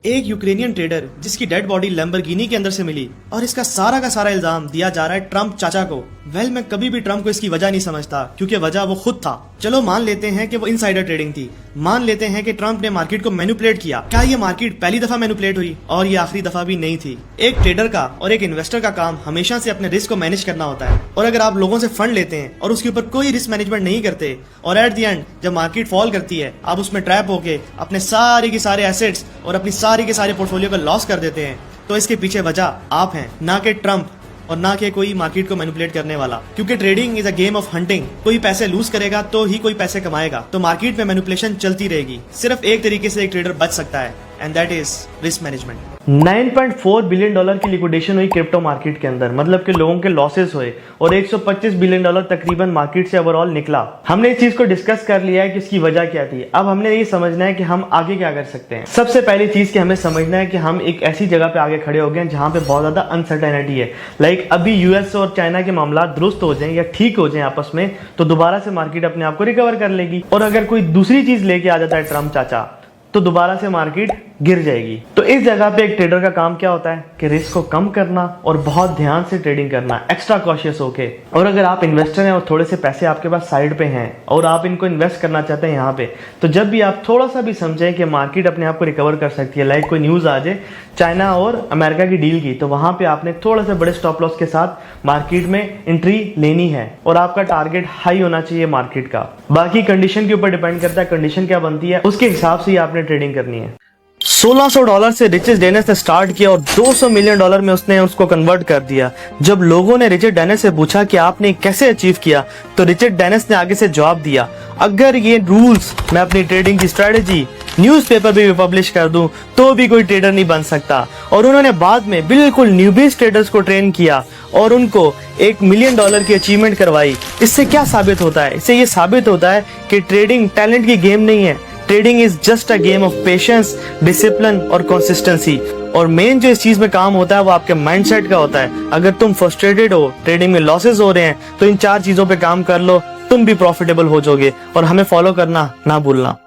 एक Ukrainian trader जिसकी dead body Lamborghini के अंदर से मिली और इसका सारा का सारा इल्जाम दिया जा रहा है ट्रम्प चाचा को। मैं कभी भी ट्रम्प को इसकी वजह नहीं समझता क्योंकि वजह वो खुद था। चलो मान लेते हैं कि वो इनसाइडर ट्रेडिंग थी, मान लेते हैं कि ट्रम्प ने मार्केट को मैनिपुलेट किया। क्या ये मार्केट पहली दफा मैनिपुलेट हुई? और ये आखिरी दफा भी नहीं थी। एक ट्रेडर का और एक इन्वेस्टर का काम हमेशा से अपने रिस्क को मैनेज करना होता है, और अगर आप लोगों से फंड लेते हैं और उसके ऊपर कोई रिस्क मैनेजमेंट नहीं करते और एट द एंड जब मार्केट फॉल करती है आप उसमें ट्रैप होके अपने सारे के सारे एसेट्स और अपनी सारी के सारे पोर्टफोलियो को लॉस कर देते हैं, तो इसके पीछे वजह आप हैं, ना कि ट्रम्प और ना कि कोई मार्केट को मैनिपुलेट करने वाला। क्योंकि trading is a game of hunting. कोई पैसे लूज करेगा तो ही कोई पैसे कमाएगा। तो मार्केट में मैनिपुलेशन चलती रहेगी। सिर्फ एक तरीके से एक ट्रेडर बच सकता है, and that is risk management. 9.4 billion dollar की लिक्विडेशन हुई क्रिप्टो मार्केट के अंदर, मतलब कि लोगों के लॉसेस हुए, और 125 बिलियन डॉलर तकरीबन मार्केट से ओवरऑल निकला। हमने इस चीज को डिस्कस कर लिया है कि इसकी वजह क्या थी। अब हमने ये समझना है कि हम आगे क्या कर सकते हैं। सबसे पहली चीज कि हमें समझना है कि हम एक ऐसी जगह पे आगे खड़े हो गए जहां पे बहुत ज्यादा अनसर्टेनिटी है। लाइक अभी यूएस और चाइना के मामला दुरुस्त हो जाएं या ठीक हो जाएं आपस में, तो दोबारा से मार्केट अपने आप को रिकवर कर लेगी। और अगर कोई दूसरी चीज लेके आ जाता है ट्रम्प चाचा, तो दोबारा से मार्केट गिर जाएगी। तो इस जगह पे एक ट्रेडर का काम क्या होता है कि रिस्क को कम करना और बहुत ध्यान से ट्रेडिंग करना, एक्स्ट्रा कॉशियस होके। और अगर आप इन्वेस्टर हैं और थोड़े से पैसे आपके पास साइड पे हैं और आप इनको इन्वेस्ट करना चाहते हैं यहाँ पे, तो जब भी आप थोड़ा सा भी समझें कि मार्केट अपने आप को रिकवर कर सकती है, लाइक कोई न्यूज आ जाए चाइना और अमेरिका की डील की, तो वहां पे आपने थोड़ा सा बड़े स्टॉप लॉस के साथ मार्केट में एंट्री लेनी है, और आपका टारगेट हाई होना चाहिए मार्केट का। बाकी कंडीशन के ऊपर डिपेंड करता है, कंडीशन क्या बनती है उसके हिसाब से ही आपने ट्रेडिंग करनी है। $1600 से रिचर्ड डेनिस ने स्टार्ट किया और $200 मिलियन में उसने उसको कन्वर्ट कर दिया। जब लोगों ने रिचर्ड डेनिस से पूछा कि आपने कैसे अचीव किया, तो रिचर्ड डेनिस ने आगे से जवाब दिया, अगर ये रूल्स मैं अपनी ट्रेडिंग की स्ट्रेटेजी न्यूज़पेपर पे भी पब्लिश कर दूं तो भी कोई ट्रेडर नहीं बन सकता। और उन्होंने बाद में बिल्कुल न्यूबीज ट्रेडर्स को ट्रेन किया और उनको $1 मिलियन की अचीवमेंट करवाई। इससे क्या साबित होता है? इससे ये साबित होता है कि ट्रेडिंग टैलेंट की गेम नहीं है। Trading is just a game of patience, discipline और कंसिस्टेंसी। और मेन जो इस चीज में काम होता है वो आपके माइंडसेट का होता है। अगर तुम फ्रस्ट्रेटेड हो, ट्रेडिंग में लॉसेस हो रहे हैं, तो इन 4 चीजों पे काम कर लो, तुम भी प्रॉफिटेबल हो जाओगे। और हमें फॉलो करना ना भूलना।